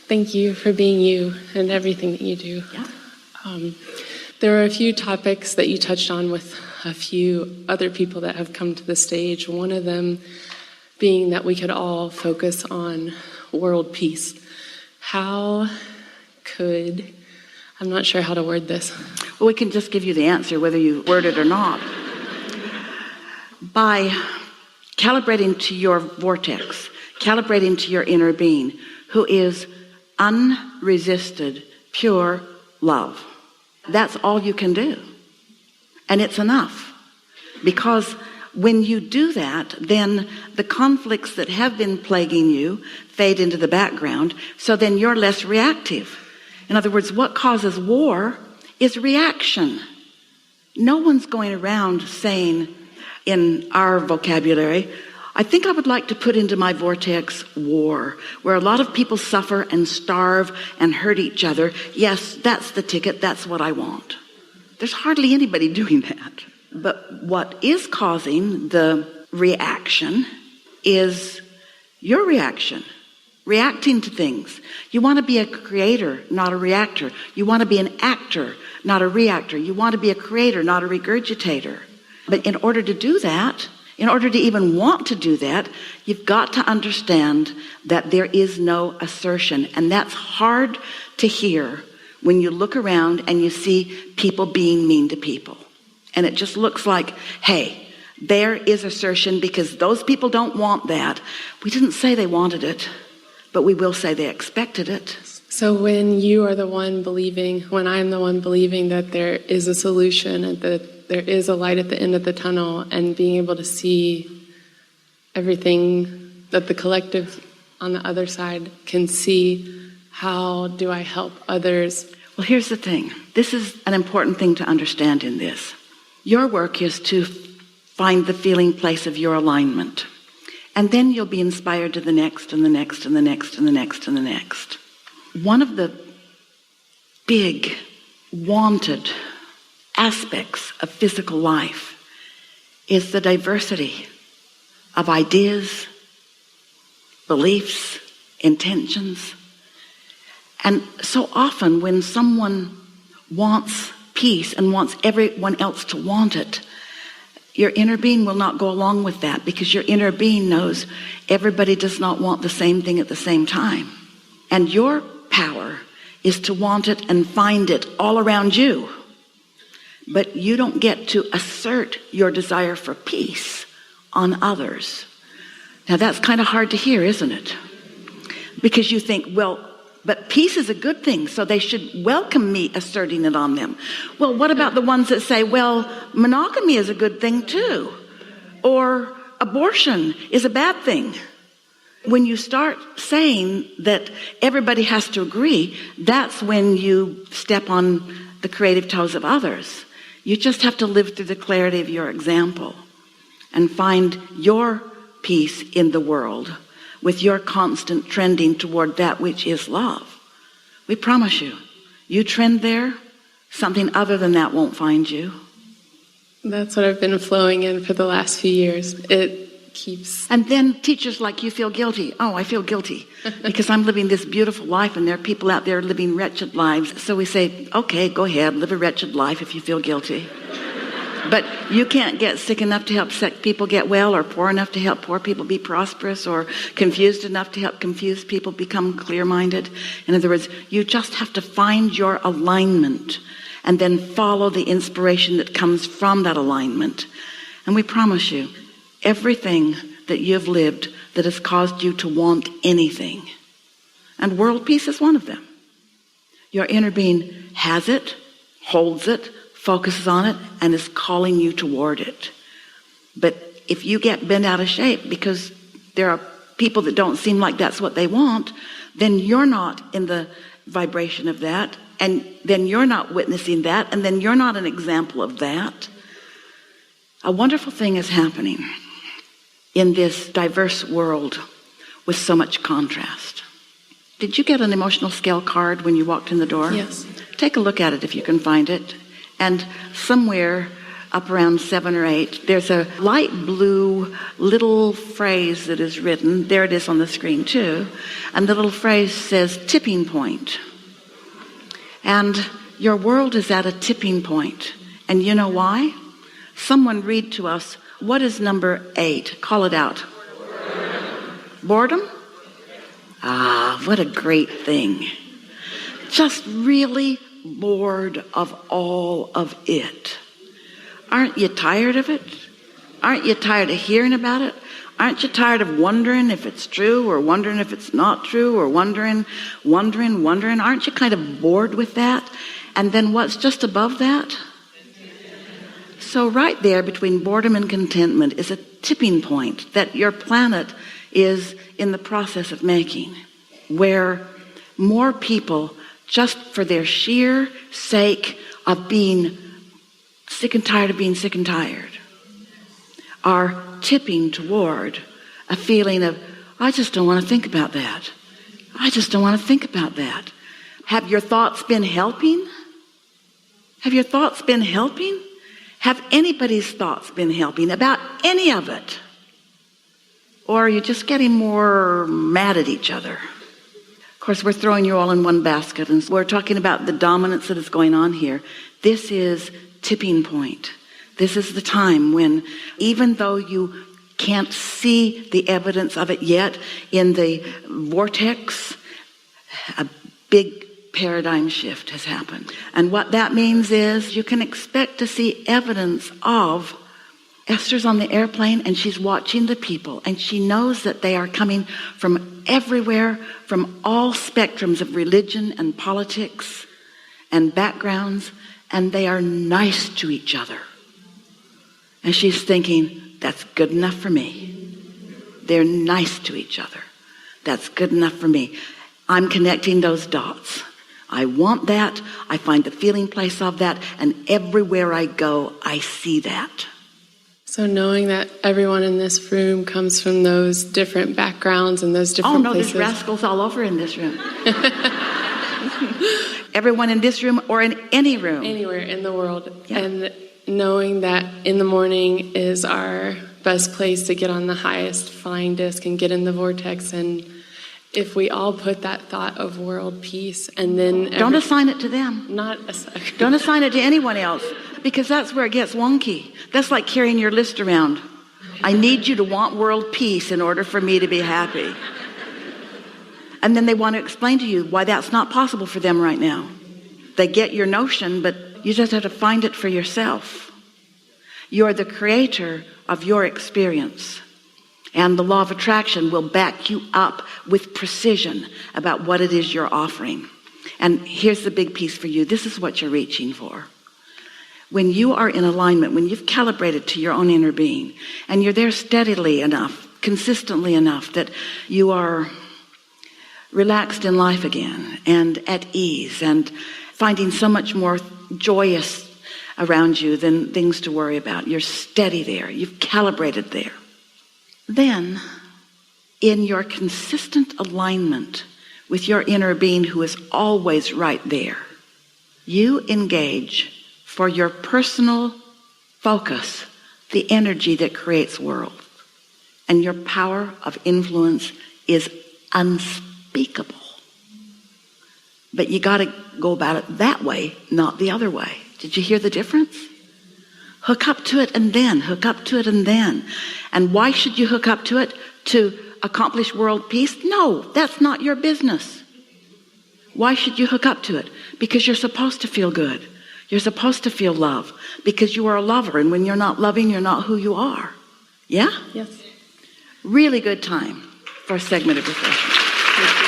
Thank you for being you and everything that you do. Yeah. There were a few topics that you touched on with a few other people that have come to the stage. One of them being that we could all focus on world peace. How could, I'm not sure how to word this. Well, we can just give you the answer whether you word it or not. By calibrating to your vortex, calibrating to your inner being, who is unresisted, pure love. That's all you can do. And it's enough. Because when you do that, then the conflicts that have been plaguing you fade into the background, so then you're less reactive. In other words, what causes war is reaction. No one's going around saying, in our vocabulary, I think I would like to put into my vortex war, where a lot of people suffer and starve and hurt each other. Yes, that's the ticket. That's what I want. There's hardly anybody doing that. But what is causing the reaction is your reaction, reacting to things. You want to be a creator, not a reactor. You want to be an actor, not a reactor. You want to be a creator, not a regurgitator. But in order to do that, in order to even want to do that, you've got to understand that there is no assertion. And that's hard to hear when you look around and you see people being mean to people. And it just looks like, hey, there is assertion because those people don't want that. We didn't say they wanted it, but we will say they expected it. So when you are the one believing, when I'm the one believing that there is a solution and that there is a light at the end of the tunnel, and being able to see everything that the collective on the other side can see, how do I help others? Well, here's the thing. This is an important thing to understand in this. Your work is to find the feeling place of your alignment. And then you'll be inspired to the next and the next and the next and the next and the next. One of the big wanted aspects of physical life is the diversity of ideas, beliefs, intentions. And so often when someone wants peace and wants everyone else to want it, your inner being will not go along with that, because your inner being knows everybody does not want the same thing at the same time. And your power is to want it and find it all around you. But you don't get to assert your desire for peace on others. Now that's kind of hard to hear, isn't it? Because you think, well, but peace is a good thing, so they should welcome me asserting it on them. Well, what about the ones that say, well, monogamy is a good thing too, or abortion is a bad thing? When you start saying that everybody has to agree, that's when you step on the creative toes of others. You just have to live through the clarity of your example and find your peace in the world with your constant trending toward that which is love. We promise you, you trend there, something other than that won't find you. That's what I've been flowing in for the last few years. It keeps... And then teachers like you feel guilty. Oh, I feel guilty because I'm living this beautiful life and there are people out there living wretched lives. So we say, okay, go ahead, live a wretched life if you feel guilty. But you can't get sick enough to help sick people get well, or poor enough to help poor people be prosperous, or confused enough to help confused people become clear-minded. In other words, you just have to find your alignment and then follow the inspiration that comes from that alignment. And we promise you, everything that you've lived that has caused you to want anything, and world peace is one of them. Your inner being has it, holds it, focuses on it, and is calling you toward it. But if you get bent out of shape because there are people that don't seem like that's what they want, then you're not in the vibration of that, and then you're not witnessing that, and then you're not an example of that. A wonderful thing is happening in this diverse world with so much contrast. Did you get an emotional scale card when you walked in the door? Yes. Take a look at it if you can find it. And somewhere up around 7 or 8, there's a light blue little phrase that is written. There it is on the screen too. And the little phrase says tipping point. And your world is at a tipping point. And you know why? Someone read to us, what is number 8? Call it out. Boredom? Ah, what a great thing. Just really bored of all of it. Aren't you tired of it? Aren't you tired of hearing about it? Aren't you tired of wondering if it's true or wondering if it's not true or wondering? Aren't you kind of bored with that? And then what's just above that? So right there between boredom and contentment is a tipping point that your planet is in the process of making, where more people, just for their sheer sake of being sick and tired of being sick and tired, are tipping toward a feeling of, I just don't want to think about that. I just don't want to think about that. Have your thoughts been helping? Have your thoughts been helping? Have anybody's thoughts been helping about any of it? Or are you just getting more mad at each other? Of course, we're throwing you all in one basket, and we're talking about the dominance that is going on here. This is tipping point. This is the time when, even though you can't see the evidence of it yet in the vortex, a big paradigm shift has happened. And what that means is you can expect to see evidence of Esther's on the airplane and she's watching the people and she knows that they are coming from everywhere, from all spectrums of religion and politics and backgrounds, and they are nice to each other. And she's thinking, that's good enough for me. They're nice to each other. That's good enough for me. I'm connecting those dots. I want that. I find the feeling place of that. And everywhere I go, I see that. So knowing that everyone in this room comes from those different backgrounds and those different places. There's rascals all over in this room. Everyone in this room or in any room. Anywhere in the world. Yeah. And knowing that in the morning is our best place to get on the highest flying disc and get in the vortex. And if we all put that thought of world peace and then... Don't assign it to them. Not assign. Don't assign it to anyone else, because that's where it gets wonky. That's like carrying your list around. I need you to want world peace in order for me to be happy. And then they want to explain to you why that's not possible for them right now. They get your notion, but you just have to find it for yourself. You're the creator of your experience. And the law of attraction will back you up with precision about what it is you're offering. And here's the big piece for you. This is what you're reaching for. When you are in alignment, when you've calibrated to your own inner being, and you're there steadily enough, consistently enough that you are relaxed in life again and at ease and finding so much more joyous around you than things to worry about. You're steady there. You've calibrated there. Then, in your consistent alignment with your inner being who is always right there, you engage for your personal focus the energy that creates world. And your power of influence is unspeakable. But you got to go about it that way, not the other way. Did you hear the difference? Hook up to it and then, hook up to it and then. And why should you hook up to it? To accomplish world peace? No, that's not your business. Why should you hook up to it? Because you're supposed to feel good. You're supposed to feel love. Because you are a lover, and when you're not loving, you're not who you are. Yeah? Yes. Really good time for a segment of refreshment.